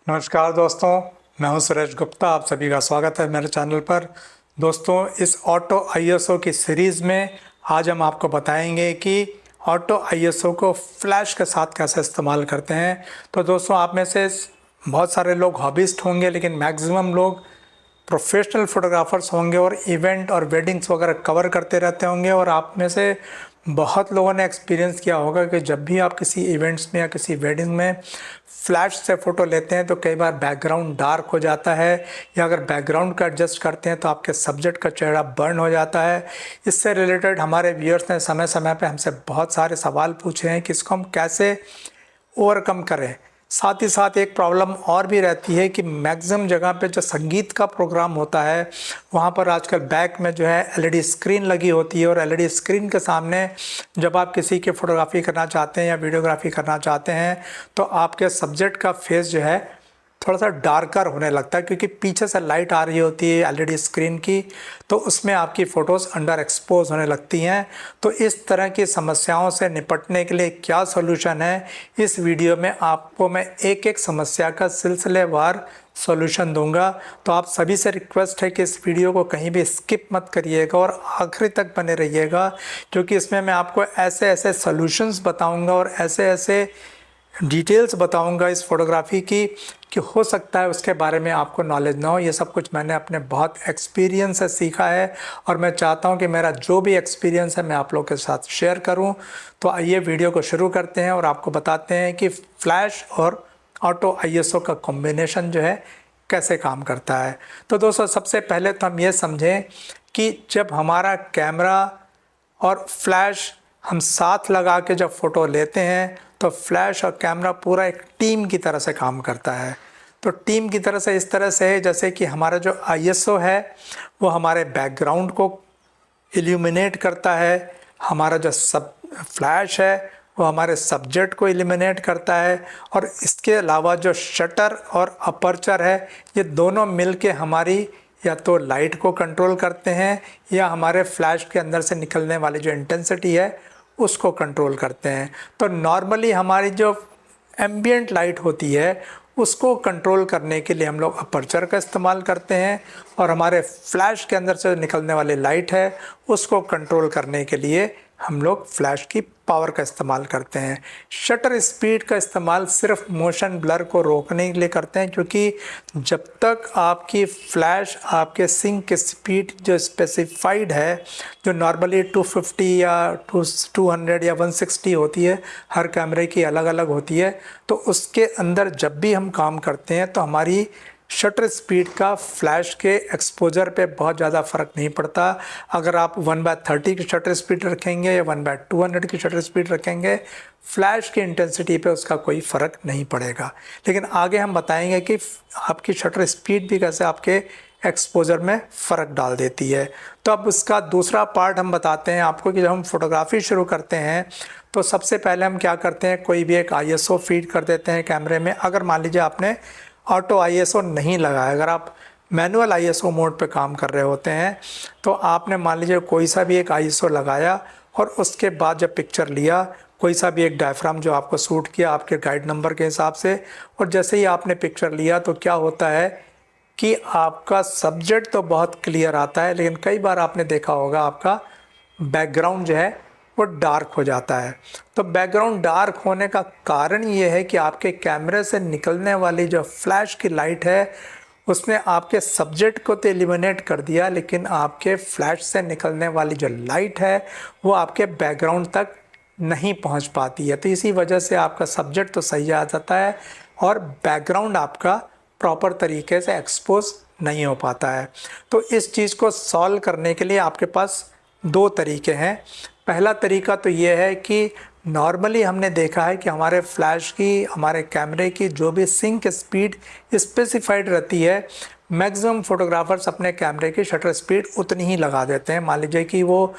नमस्कार दोस्तों, मैं हूं सुरेश गुप्ता। आप सभी का स्वागत है मेरे चैनल पर। दोस्तों, इस ऑटो आईएसओ की सीरीज़ में आज हम आपको बताएंगे कि ऑटो आईएसओ को फ्लैश के साथ कैसे इस्तेमाल करते हैं। तो दोस्तों, आप में से बहुत सारे लोग हॉबिस्ट होंगे, लेकिन मैक्सिमम लोग प्रोफेशनल फोटोग्राफर्स होंगे और इवेंट और वेडिंग्स वगैरह कवर करते रहते होंगे। और आप में से बहुत लोगों ने एक्सपीरियंस किया होगा कि जब भी आप किसी इवेंट्स में या किसी वेडिंग में फ्लैश से फ़ोटो लेते हैं तो कई बार बैकग्राउंड डार्क हो जाता है, या अगर बैकग्राउंड का एडजस्ट करते हैं तो आपके सब्जेक्ट का चेहरा बर्न हो जाता है। इससे रिलेटेड हमारे व्यूअर्स ने समय समय पे हमसे बहुत सारे सवाल पूछे हैं कि इसको हम कैसे ओवरकम करें। साथ ही साथ एक प्रॉब्लम और भी रहती है कि मैक्सिमम जगह पे जो संगीत का प्रोग्राम होता है वहाँ पर आजकल बैक में जो है एलईडी स्क्रीन लगी होती है, और एलईडी स्क्रीन के सामने जब आप किसी की फ़ोटोग्राफी करना चाहते हैं या वीडियोग्राफी करना चाहते हैं तो आपके सब्जेक्ट का फेस जो है थोड़ा सा डार्कर होने लगता है, क्योंकि पीछे से लाइट आ रही होती है एलईडी स्क्रीन की, तो उसमें आपकी फ़ोटोज़ अंडर एक्सपोज होने लगती हैं। तो इस तरह की समस्याओं से निपटने के लिए क्या सॉल्यूशन है, इस वीडियो में आपको मैं एक एक समस्या का सिलसिलेवार सॉल्यूशन दूंगा। तो आप सभी से रिक्वेस्ट है कि इस वीडियो को कहीं भी स्किप मत करिएगा और आखिरी तक बने रहिएगा, क्योंकि इसमें मैं आपको ऐसे ऐसे सॉल्यूशंस बताऊंगा और ऐसे ऐसे डिटेल्स बताऊंगा इस फोटोग्राफी की कि हो सकता है उसके बारे में आपको नॉलेज ना हो। ये सब कुछ मैंने अपने बहुत एक्सपीरियंस से सीखा है और मैं चाहता हूं कि मेरा जो भी एक्सपीरियंस है मैं आप लोगों के साथ शेयर करूं। तो आइए वीडियो को शुरू करते हैं और आपको बताते हैं कि फ्लैश और ऑटो आईएसओ का कॉम्बिनेशन जो है कैसे काम करता है। तो दोस्तों, सबसे पहले तो हम ये समझें कि जब हमारा कैमरा और फ्लैश हम साथ लगा के जब फ़ोटो लेते हैं तो फ्लैश और कैमरा पूरा एक टीम की तरह से काम करता है। तो टीम की तरह से इस तरह से है जैसे कि हमारा जो आईएसओ है वो हमारे बैकग्राउंड को इल्यूमिनेट करता है, हमारा जो सब फ्लैश है वो हमारे सब्जेक्ट को इल्यूमिनेट करता है, और इसके अलावा जो शटर और अपर्चर है ये दोनों मिलके हमारी या तो लाइट को कंट्रोल करते हैं या हमारे फ्लैश के अंदर से निकलने वाली जो इंटेंसिटी है उसको कंट्रोल करते हैं। तो नॉर्मली हमारी जो एम्बिएंट लाइट होती है उसको कंट्रोल करने के लिए हम लोग अपर्चर का इस्तेमाल करते हैं, और हमारे फ्लैश के अंदर से निकलने वाली लाइट है उसको कंट्रोल करने के लिए हम लोग फ्लैश की पावर का इस्तेमाल करते हैं। शटर स्पीड का इस्तेमाल सिर्फ मोशन ब्लर को रोकने के लिए करते हैं, क्योंकि जब तक आपकी फ्लैश आपके सिंक की स्पीड जो स्पेसिफाइड है, जो नॉर्मली 250 या 200 या 160 होती है, हर कैमरे की अलग अलग होती है, तो उसके अंदर जब भी हम काम करते हैं तो हमारी शटर स्पीड का फ्लैश के एक्सपोजर पे बहुत ज़्यादा फ़र्क नहीं पड़ता। अगर आप 1/30 की शटर स्पीड रखेंगे या 1/200 की शटर स्पीड रखेंगे, फ्लैश की इंटेंसिटी पे उसका कोई फ़र्क नहीं पड़ेगा। लेकिन आगे हम बताएंगे कि आपकी शटर स्पीड भी कैसे आपके एक्सपोजर में फ़र्क डाल देती है। तो अब उसका दूसरा पार्ट हम बताते हैं आपको कि जब हम फोटोग्राफी शुरू करते हैं तो सबसे पहले हम क्या करते हैं, कोई भी एक आईएसओ फीड कर देते हैं कैमरे में। अगर मान लीजिए आपने ऑटो आईएसओ नहीं लगाया, अगर आप मैनुअल आईएसओ मोड पे काम कर रहे होते हैं तो आपने मान लीजिए कोई सा भी एक आईएसओ लगाया और उसके बाद जब पिक्चर लिया, कोई सा भी एक डायफ्राम जो आपको सूट किया आपके गाइड नंबर के हिसाब से, और जैसे ही आपने पिक्चर लिया तो क्या होता है कि आपका सब्जेक्ट तो बहुत क्लियर आता है, लेकिन कई बार आपने देखा होगा आपका बैकग्राउंड जो है वो डार्क हो जाता है। तो बैकग्राउंड डार्क होने का कारण ये है कि आपके कैमरे से निकलने वाली जो फ्लैश की लाइट है उसने आपके सब्जेक्ट को तो एलिमिनेट कर दिया, लेकिन आपके फ्लैश से निकलने वाली जो लाइट है वो आपके बैकग्राउंड तक नहीं पहुंच पाती है। तो इसी वजह से आपका सब्जेक्ट तो सही आ जाता है और बैकग्राउंड आपका प्रॉपर तरीके से एक्सपोज नहीं हो पाता है। तो इस चीज़ को सॉल्व करने के लिए आपके पास दो तरीके हैं। पहला तरीका तो ये है कि नॉर्मली हमने देखा है कि हमारे फ्लैश की, हमारे कैमरे की जो भी सिंक स्पीड स्पेसिफाइड रहती है, मैक्सिमम फोटोग्राफर्स अपने कैमरे की शटर स्पीड उतनी ही लगा देते हैं। मान लीजिए कि वो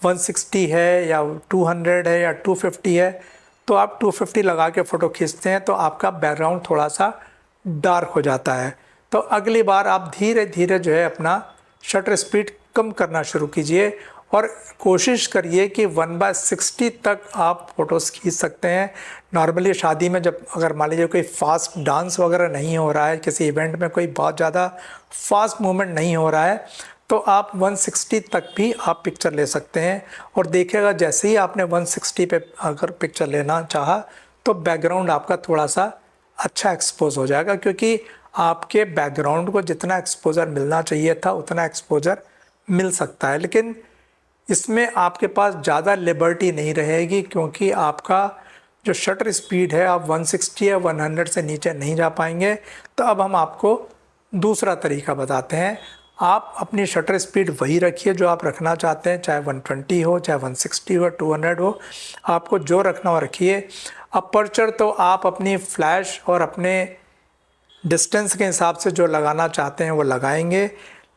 160 है या 200 है या 250 है, तो आप 250 लगा के फ़ोटो खींचते हैं तो आपका बैकग्राउंड थोड़ा सा डार्क हो जाता है। तो अगली बार आप धीरे धीरे जो है अपना शटर स्पीड कम करना शुरू कीजिए और कोशिश करिए कि 1/60 तक आप फ़ोटोज़ खींच सकते हैं। नॉर्मली शादी में जब अगर मान लीजिए कोई फास्ट डांस वगैरह नहीं हो रहा है, किसी इवेंट में कोई बहुत ज़्यादा फास्ट मूवमेंट नहीं हो रहा है, तो आप 160 तक भी आप पिक्चर ले सकते हैं। और देखिएगा जैसे ही आपने 160 पे अगर पिक्चर लेना चाहा तो बैकग्राउंड आपका थोड़ा सा अच्छा एक्सपोज हो जाएगा, क्योंकि आपके बैकग्राउंड को जितना एक्सपोजर मिलना चाहिए था उतना एक्सपोजर मिल सकता है। लेकिन इसमें आपके पास ज़्यादा लिबर्टी नहीं रहेगी, क्योंकि आपका जो शटर स्पीड है आप 160 या 100 से नीचे नहीं जा पाएंगे। तो अब हम आपको दूसरा तरीका बताते हैं। आप अपनी शटर स्पीड वही रखिए जो आप रखना चाहते हैं, चाहे 120 हो, चाहे 160 हो, 200 हो, आपको जो रखना हो रखिए। अपर्चर तो आप अपनी फ्लैश और अपने डिस्टेंस के हिसाब से जो लगाना चाहते हैं वो लगाएंगे।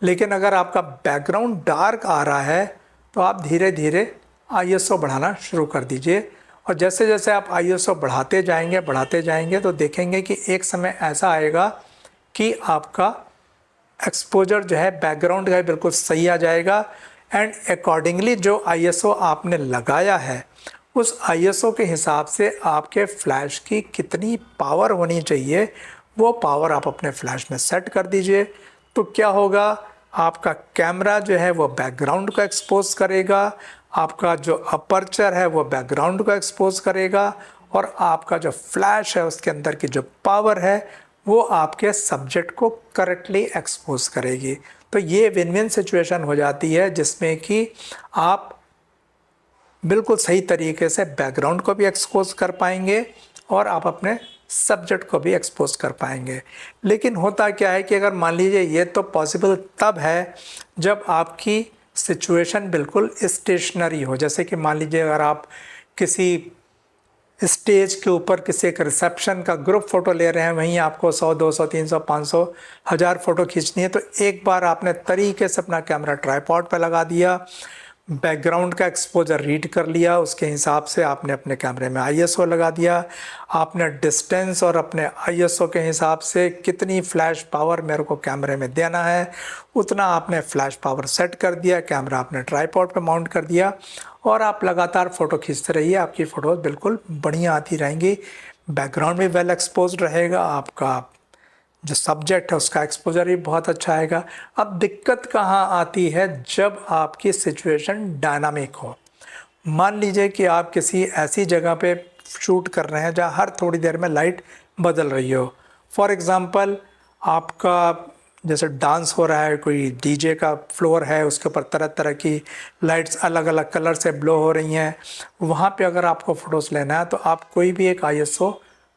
लेकिन अगर आपका बैकग्राउंड डार्क आ रहा है तो आप धीरे धीरे ISO बढ़ाना शुरू कर दीजिए। और जैसे जैसे आप ISO बढ़ाते जाएंगे तो देखेंगे कि एक समय ऐसा आएगा कि आपका एक्सपोजर जो है बैकग्राउंड का बिल्कुल सही आ जाएगा। एंड अकॉर्डिंगली जो ISO आपने लगाया है उस ISO के हिसाब से आपके फ्लैश की कितनी पावर होनी चाहिए वो पावर आप अपने फ्लैश में सेट कर दीजिए। तो क्या होगा, आपका कैमरा जो है वो बैकग्राउंड को एक्सपोज करेगा, आपका जो अपर्चर है वो बैकग्राउंड को एक्सपोज करेगा, और आपका जो फ्लैश है उसके अंदर की जो पावर है वो आपके सब्जेक्ट को करेक्टली एक्सपोज करेगी। तो ये विन विन सिचुएशन हो जाती है, जिसमें कि आप बिल्कुल सही तरीके से बैकग्राउंड को भी एक्सपोज कर पाएंगे और आप अपने सब्जेक्ट को भी एक्सपोज कर पाएंगे। लेकिन होता क्या है कि अगर मान लीजिए ये तो पॉसिबल तब है जब आपकी सिचुएशन बिल्कुल स्टेशनरी हो। जैसे कि मान लीजिए अगर आप किसी स्टेज के ऊपर किसी एक रिसेप्शन का ग्रुप फ़ोटो ले रहे हैं, वहीं आपको 100, 200, 300, 500, 1000 फ़ोटो खींचनी है, तो एक बार आपने तरीके से अपना कैमरा ट्राइपॉड पर लगा दिया, बैकग्राउंड का एक्सपोजर रीड कर लिया, उसके हिसाब से आपने अपने कैमरे में ISO लगा दिया, आपने डिस्टेंस और अपने ISO के हिसाब से कितनी फ्लैश पावर मेरे को कैमरे में देना है उतना आपने फ्लैश पावर सेट कर दिया, कैमरा आपने ट्राइपॉड पे माउंट कर दिया और आप लगातार फ़ोटो खींचते रहिए। आपकी फ़ोटोज़ बिल्कुल बढ़िया आती रहेंगी, बैकग्राउंड भी वेल एक्सपोज रहेगा, आपका जो सब्जेक्ट है उसका एक्सपोजर भी बहुत अच्छा आएगा। अब दिक्कत कहाँ आती है, जब आपकी सिचुएशन डायनामिक हो। मान लीजिए कि आप किसी ऐसी जगह पे शूट कर रहे हैं जहाँ हर थोड़ी देर में लाइट बदल रही हो। फॉर एग्ज़ाम्पल आपका जैसे डांस हो रहा है, कोई DJ का फ्लोर है, उसके ऊपर तरह तरह की लाइट्स अलग अलग कलर से ब्लो हो रही हैं, वहाँ पे अगर आपको फ़ोटोज़ लेना है तो आप कोई भी एक ISO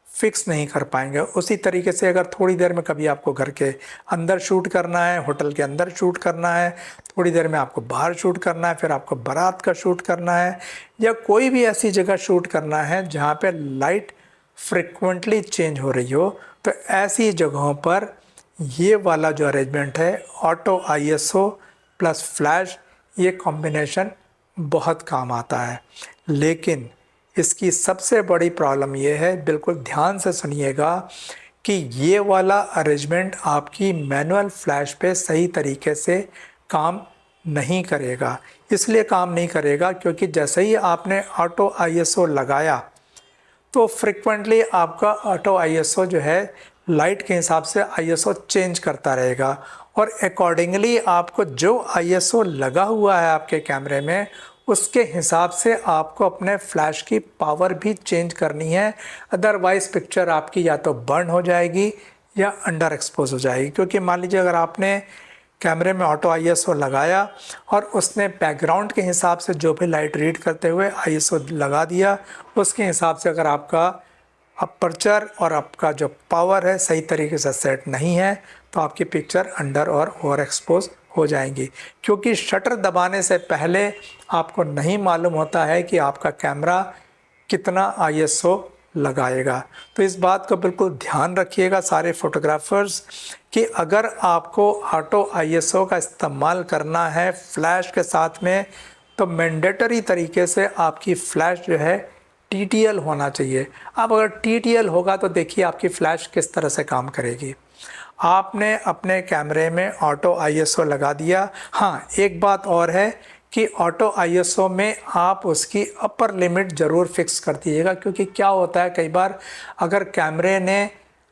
फिक्स नहीं कर पाएंगे। उसी तरीके से अगर थोड़ी देर में कभी आपको घर के अंदर शूट करना है, होटल के अंदर शूट करना है, थोड़ी देर में आपको बाहर शूट करना है, फिर आपको बारात का शूट करना है, या कोई भी ऐसी जगह शूट करना है जहाँ पे लाइट फ्रिक्वेंटली चेंज हो रही हो, तो ऐसी जगहों पर ये वाला जो अरेंजमेंट है ऑटो ISO प्लस फ्लैश, ये कॉम्बिनेशन बहुत काम आता है। लेकिन इसकी सबसे बड़ी प्रॉब्लम ये है, बिल्कुल ध्यान से सुनिएगा, कि ये वाला अरेंजमेंट आपकी मैनुअल फ्लैश पे सही तरीके से काम नहीं करेगा। इसलिए काम नहीं करेगा क्योंकि जैसे ही आपने ऑटो ISO लगाया तो फ्रिक्वेंटली आपका ऑटो ISO जो है लाइट के हिसाब से ISO चेंज करता रहेगा, और अकॉर्डिंगली आपको जो ISO लगा हुआ है आपके कैमरे में उसके हिसाब से आपको अपने फ्लैश की पावर भी चेंज करनी है। अदरवाइज़ पिक्चर आपकी या तो बर्न हो जाएगी या अंडर एक्सपोज हो जाएगी। क्योंकि मान लीजिए अगर आपने कैमरे में ऑटो ISO लगाया और उसने बैकग्राउंड के हिसाब से जो भी लाइट रीड करते हुए ISO लगा दिया, उसके हिसाब से अगर आपका अपर्चर और आपका जो पावर है सही तरीके से सेट नहीं है तो आपकी पिक्चर अंडर और ओवर एक्सपोज हो जाएंगी। क्योंकि शटर दबाने से पहले आपको नहीं मालूम होता है कि आपका कैमरा कितना ISO लगाएगा। तो इस बात को बिल्कुल ध्यान रखिएगा सारे फोटोग्राफर्स, कि अगर आपको ऑटो ISO का इस्तेमाल करना है फ्लैश के साथ में तो मैंडेटरी तरीके से आपकी फ्लैश जो है TTL होना चाहिए। अब अगर TTL होगा तो देखिए आपकी फ़्लैश किस तरह से काम करेगी। आपने अपने कैमरे में ऑटो ISO लगा दिया। हाँ, एक बात और है कि ऑटो आईएसओ में आप उसकी अपर लिमिट ज़रूर फिक्स कर दीजिएगा, क्योंकि क्या होता है कई बार अगर कैमरे ने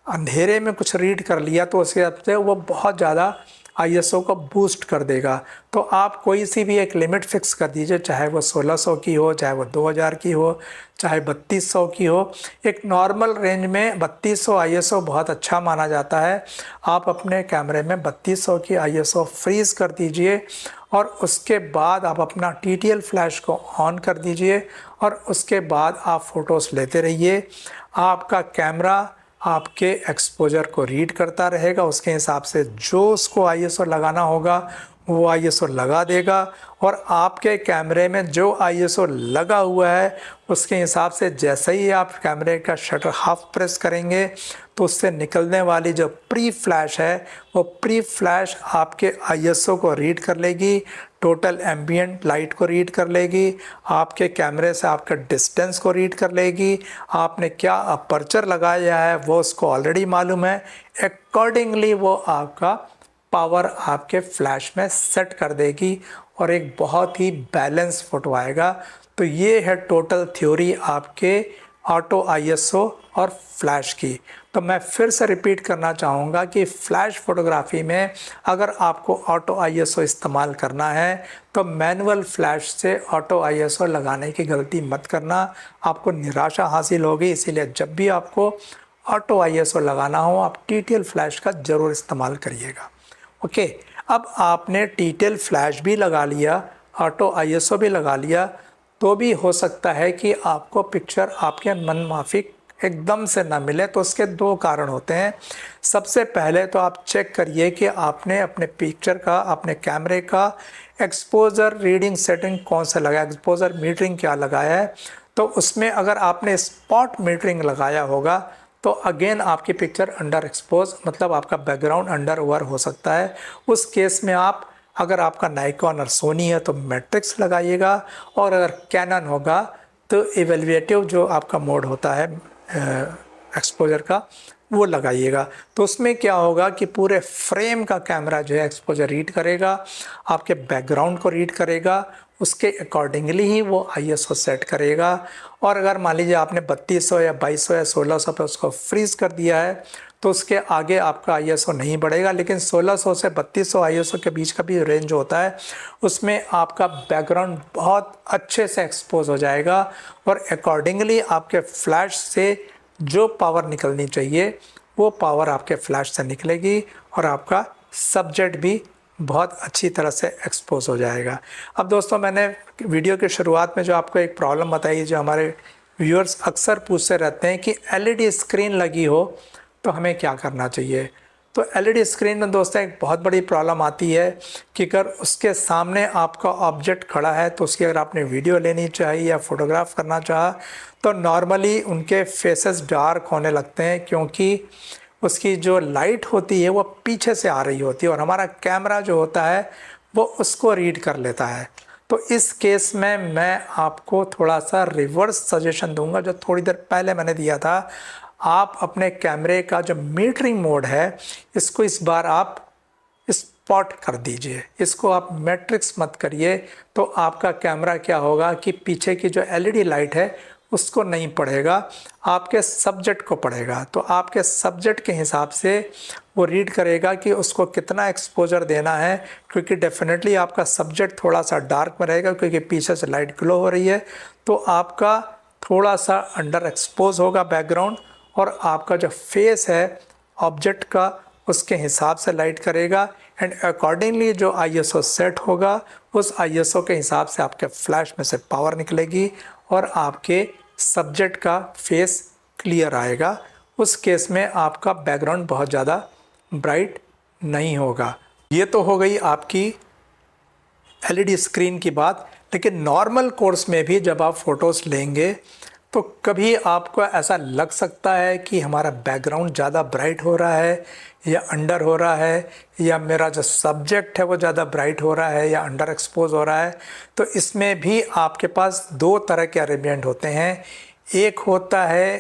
अंधेरे में कुछ रीड कर लिया तो उसके हिसाब से वो बहुत ज़्यादा आईएसओ को बूस्ट कर देगा। तो आप कोई सी भी एक लिमिट फिक्स कर दीजिए, चाहे वो 1600 की हो, चाहे वो 2000 की हो, चाहे 3200 की हो। एक नॉर्मल रेंज में 3200 आईएसओ बहुत अच्छा माना जाता है। आप अपने कैमरे में 3200 की आईएसओ फ्रीज़ कर दीजिए और उसके बाद आप अपना टीटीएल फ्लैश को ऑन कर दीजिए और उसके बाद आप फ़ोटोज़ लेते रहिए। आपका कैमरा आपके एक्सपोजर को रीड करता रहेगा, उसके हिसाब से जो उसको आईएसओ लगाना होगा वो आईएसओ लगा देगा और आपके कैमरे में जो आईएसओ लगा हुआ है उसके हिसाब से जैसे ही आप कैमरे का शटर हाफ प्रेस करेंगे तो उससे निकलने वाली जो प्री फ्लैश है वो प्री फ्लैश आपके आईएसओ को रीड कर लेगी, टोटल एम्बिएंट लाइट को रीड कर लेगी, आपके कैमरे से आपका डिस्टेंस को रीड कर लेगी, आपने क्या अपर्चर लगाया है वो उसको ऑलरेडी मालूम है। अकॉर्डिंगली वो आपका पावर आपके फ्लैश में सेट कर देगी और एक बहुत ही बैलेंस फ़ोटो आएगा। तो ये है टोटल थ्योरी आपके ऑटो आईएसओ और फ्लैश की। तो मैं फिर से रिपीट करना चाहूँगा कि फ्लैश फ़ोटोग्राफी में अगर आपको ऑटो आईएसओ इस्तेमाल करना है तो मैनुअल फ्लैश से ऑटो आईएसओ लगाने की गलती मत करना, आपको निराशा हासिल होगी। इसीलिए जब भी आपको ऑटो आईएसओ लगाना हो आप टीटीएल फ्लैश का ज़रूर इस्तेमाल करिएगा। ओके, अब आपने टीटीएल फ्लैश भी लगा लिया, ऑटो आईएसओ भी लगा लिया, तो भी हो सकता है कि आपको पिक्चर आपके मन माफिक एकदम से ना मिले। तो उसके दो कारण होते हैं। सबसे पहले तो आप चेक करिए कि आपने अपने पिक्चर का, अपने कैमरे का एक्सपोजर रीडिंग सेटिंग कौन सा लगाया, एक्सपोजर मीटरिंग क्या लगाया है। तो उसमें अगर आपने स्पॉट मीटरिंग लगाया होगा तो अगेन आपकी पिक्चर अंडर एक्सपोज, मतलब आपका बैकग्राउंड अंडर ओवर हो सकता है। उस केस में आप, अगर आपका नाइकॉन और सोनी है तो मैट्रिक्स लगाइएगा, और अगर कैनन होगा तो इवेल्युएटिव जो आपका मोड होता है एक्सपोजर का वो लगाइएगा। तो उसमें क्या होगा कि पूरे फ्रेम का कैमरा जो है एक्सपोजर रीड करेगा, आपके बैकग्राउंड को रीड करेगा, उसके अकॉर्डिंगली ही वो आईएसओ सेट करेगा। और अगर मान लीजिए आपने 3200 या 2200 या 1600 पे उसको फ्रीज़ कर दिया है तो उसके आगे आपका आईएसओ नहीं बढ़ेगा, लेकिन 1600 से 3200 आईएसओ के बीच का भी रेंज होता है, उसमें आपका बैकग्राउंड बहुत अच्छे से एक्सपोज हो जाएगा और अकॉर्डिंगली आपके फ्लैश से जो पावर निकलनी चाहिए वो पावर आपके फ्लैश से निकलेगी और आपका सब्जेक्ट भी बहुत अच्छी तरह से एक्सपोज हो जाएगा। अब दोस्तों, मैंने वीडियो की शुरुआत में जो आपको एक प्रॉब्लम बताई, जो हमारे व्यूअर्स अक्सर पूछते रहते हैं कि एलईडी स्क्रीन लगी हो तो हमें क्या करना चाहिए। तो एलईडी स्क्रीन में दोस्तों एक बहुत बड़ी प्रॉब्लम आती है कि अगर उसके सामने आपका ऑब्जेक्ट खड़ा है तो उसकी अगर आपने वीडियो लेनी चाहिए या फोटोग्राफ करना चाहा तो नॉर्मली उनके फेसेस डार्क होने लगते हैं, क्योंकि उसकी जो लाइट होती है वो पीछे से आ रही होती है और हमारा कैमरा जो होता है वो उसको रीड कर लेता है। तो इस केस में मैं आपको थोड़ा सा रिवर्स सजेशन दूंगा जो थोड़ी देर पहले मैंने दिया था। आप अपने कैमरे का जो मीटरिंग मोड है इसको इस बार आप स्पॉट कर दीजिए, इसको आप मैट्रिक्स मत करिए। तो आपका कैमरा क्या होगा कि पीछे की जो एलईडी लाइट है उसको नहीं पढ़ेगा, आपके सब्जेक्ट को पढ़ेगा। तो आपके सब्जेक्ट के हिसाब से वो रीड करेगा कि उसको कितना एक्सपोजर देना है, क्योंकि डेफिनेटली आपका सब्जेक्ट थोड़ा सा डार्क में रहेगा क्योंकि पीछे से लाइट ग्लो हो रही है। तो आपका थोड़ा सा अंडर एक्सपोज होगा बैकग्राउंड और आपका जो फेस है ऑब्जेक्ट का उसके हिसाब से लाइट करेगा एंड अकॉर्डिंगली जो आईएसओ सेट होगा उस आईएसओ के हिसाब से आपके फ्लैश में से पावर निकलेगी और आपके सब्जेक्ट का फेस क्लियर आएगा। उस केस में आपका बैकग्राउंड बहुत ज़्यादा ब्राइट नहीं होगा। ये तो हो गई आपकी एलईडी स्क्रीन की बात। लेकिन नॉर्मल कोर्स में भी जब आप फ़ोटोज़ लेंगे तो कभी आपको ऐसा लग सकता है कि हमारा बैकग्राउंड ज़्यादा ब्राइट हो रहा है या अंडर हो रहा है, या मेरा जो सब्जेक्ट है वो ज़्यादा ब्राइट हो रहा है या अंडर एक्सपोज हो रहा है। तो इसमें भी आपके पास दो तरह के अरेंजमेंट होते हैं। एक होता है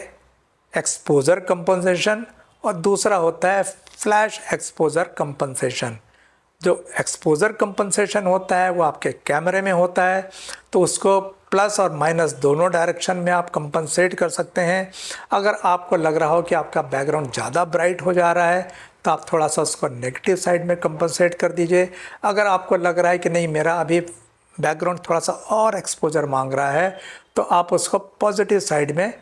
एक्सपोजर कंपनसेशन और दूसरा होता है फ्लैश एक्सपोजर कंपनसेशन। जो एक्सपोजर कंपनसेशन होता है वो आपके कैमरे में होता है, तो उसको प्लस और माइनस दोनों डायरेक्शन में आप कंपनसेट कर सकते हैं। अगर आपको लग रहा हो कि आपका बैकग्राउंड ज़्यादा ब्राइट हो जा रहा है तो आप थोड़ा सा उसको नेगेटिव साइड में कंपनसेट कर दीजिए। अगर आपको लग रहा है कि नहीं मेरा अभी बैकग्राउंड थोड़ा सा और एक्सपोजर मांग रहा है तो आप उसको पॉजिटिव साइड में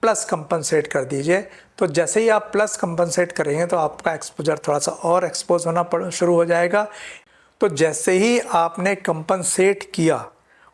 प्लस कंपनसेट कर दीजिए। तो जैसे ही आप प्लस कंपनसेट करेंगे तो आपका एक्सपोजर थोड़ा सा और एक्सपोज होना शुरू हो जाएगा। तो जैसे ही आपने कंपनसेट किया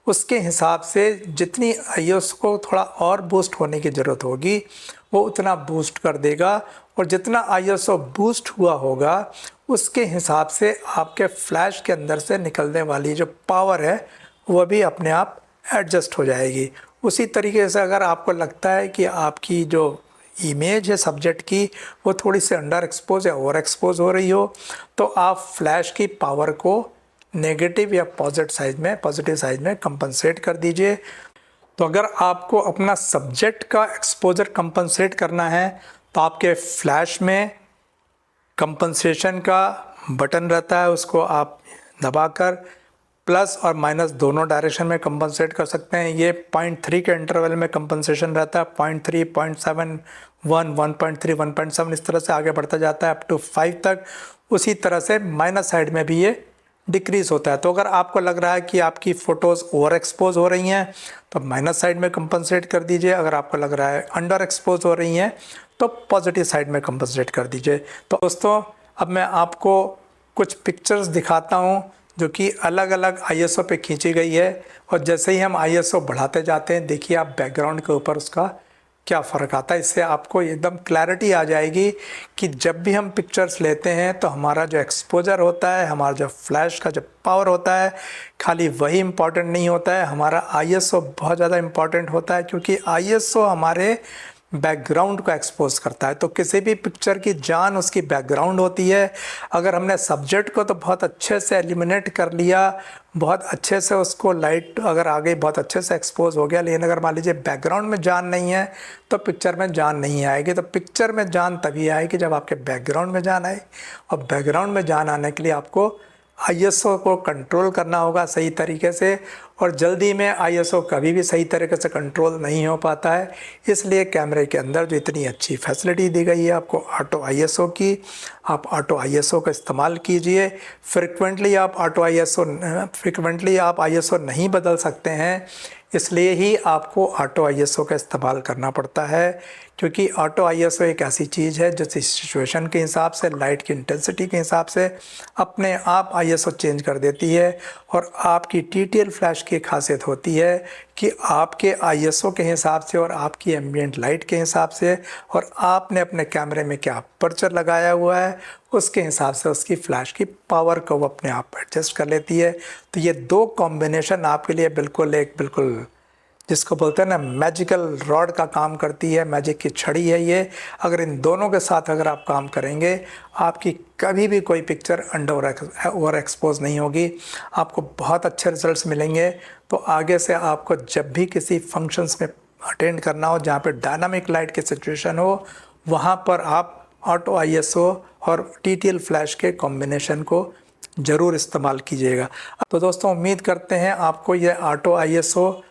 उसके हिसाब से जितनी आईएस को थोड़ा और बूस्ट होने की ज़रूरत होगी वो उतना बूस्ट कर देगा, और जितना आईएसओ बूस्ट हुआ होगा उसके हिसाब से आपके फ्लैश के अंदर से निकलने वाली जो पावर है वो भी अपने आप एडजस्ट हो जाएगी। उसी तरीके से अगर आपको लगता है कि आपकी जो इमेज है सब्जेक्ट की वो थोड़ी सी अंडर एक्सपोज या ओवर एक्सपोज हो रही हो तो आप फ्लैश की पावर को नेगेटिव या पॉजिटिव साइज में कंपनसेट कर दीजिए। तो अगर आपको अपना सब्जेक्ट का एक्सपोजर कंपनसेट करना है तो आपके फ्लैश में कंपनसेशन का बटन रहता है, उसको आप दबाकर प्लस और माइनस दोनों डायरेक्शन में कंपनसेट कर सकते हैं। ये 0.3 के इंटरवल में कंपनसेशन रहता है, 0.3, 0.7, 1.3, 1.7 इस तरह से आगे बढ़ता जाता है अप टू 5 तक। उसी तरह से माइनस साइड में भी ये डिक्रीज़ होता है। तो अगर आपको लग रहा है कि आपकी फ़ोटोज़ ओवर एक्सपोज हो रही हैं तो माइनस साइड में कंपनसेट कर दीजिए। अगर आपको लग रहा है अंडर एक्सपोज हो रही हैं तो पॉजिटिव साइड में कंपनसेट कर दीजिए। तो दोस्तों अब मैं आपको कुछ पिक्चर्स दिखाता हूं जो कि अलग अलग आईएसओ पे खींची गई है, और जैसे ही हम आईएसओ बढ़ाते जाते हैं देखिए आप बैकग्राउंड के ऊपर उसका क्या फ़र्क आता है। इससे आपको एकदम क्लैरिटी आ जाएगी कि जब भी हम पिक्चर्स लेते हैं तो हमारा जो एक्सपोजर होता है, हमारा जो फ्लैश का जो पावर होता है, खाली वही इम्पॉर्टेंट नहीं होता है, हमारा आईएसओ बहुत ज़्यादा इम्पॉर्टेंट होता है, क्योंकि आईएसओ हमारे बैकग्राउंड को एक्सपोज करता है। तो किसी भी पिक्चर की जान उसकी बैकग्राउंड होती है। अगर हमने सब्जेक्ट को तो बहुत अच्छे से एलिमिनेट कर लिया, बहुत अच्छे से उसको लाइट अगर आ गई, बहुत अच्छे से एक्सपोज हो गया, लेकिन अगर मान लीजिए बैकग्राउंड में जान नहीं है तो पिक्चर में जान नहीं आएगी। तो पिक्चर में जान तभी आएगी जब आपके बैकग्राउंड में जान आए, और बैकग्राउंड में जान आने के लिए आपको आईएसओ को कंट्रोल करना होगा सही तरीके से, और जल्दी में आईएसओ कभी भी सही तरीके से कंट्रोल नहीं हो पाता है। इसलिए कैमरे के अंदर जो इतनी अच्छी फैसिलिटी दी गई है आपको ऑटो आईएसओ की, आप ऑटो आईएसओ का इस्तेमाल कीजिए। फ्रिक्वेंटली आप आईएसओ नहीं बदल सकते हैं, इसलिए ही आपको ऑटो आईएसओ का इस्तेमाल करना पड़ता है, क्योंकि ऑटो आईएसओ एक ऐसी चीज़ है जो सिचुएशन के हिसाब से, लाइट की इंटेंसिटी के हिसाब से अपने आप आईएसओ चेंज कर देती है। और आपकी टीटीएल फ्लैश की खासियत होती है कि आपके आईएसओ के हिसाब से और आपकी एम्बिएंट लाइट के हिसाब से और आपने अपने कैमरे में क्या अपर्चर लगाया हुआ है उसके हिसाब से उसकी फ्लैश की पावर को वो अपने आप एडजस्ट कर लेती है। तो ये दो कॉम्बिनेशन आपके लिए बिल्कुल जिसको बोलते हैं ना मैजिकल रॉड का काम करती है, मैजिक की छड़ी है ये। अगर इन दोनों के साथ अगर आप काम करेंगे आपकी कभी भी कोई पिक्चर ओवर एक्सपोज नहीं होगी, आपको बहुत अच्छे रिजल्ट्स मिलेंगे। तो आगे से आपको जब भी किसी फंक्शंस में अटेंड करना हो जहाँ पे डायनामिक लाइट की सिचुएशन हो, वहाँ पर आप ऑटो आईएसओ और टीटीएल फ्लैश के कॉम्बिनेशन को ज़रूर इस्तेमाल कीजिएगा। तो दोस्तों उम्मीद करते हैं आपको ये ऑटो आईएसओ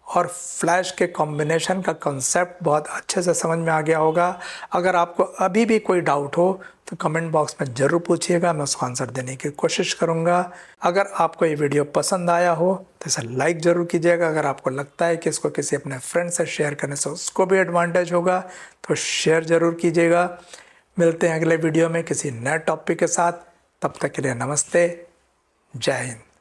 और फ्लैश के कॉम्बिनेशन का कॉन्सेप्ट बहुत अच्छे से समझ में आ गया होगा। अगर आपको अभी भी कोई डाउट हो तो कमेंट बॉक्स में ज़रूर पूछिएगा, मैं उसको आंसर देने की कोशिश करूँगा। अगर आपको ये वीडियो पसंद आया हो तो इसे लाइक ज़रूर कीजिएगा। अगर आपको लगता है कि इसको किसी अपने फ्रेंड से शेयर करने से उसको भी एडवांटेज होगा तो शेयर ज़रूर कीजिएगा। मिलते हैं अगले वीडियो में किसी नए टॉपिक के साथ, तब तक के लिए नमस्ते, जय हिंद।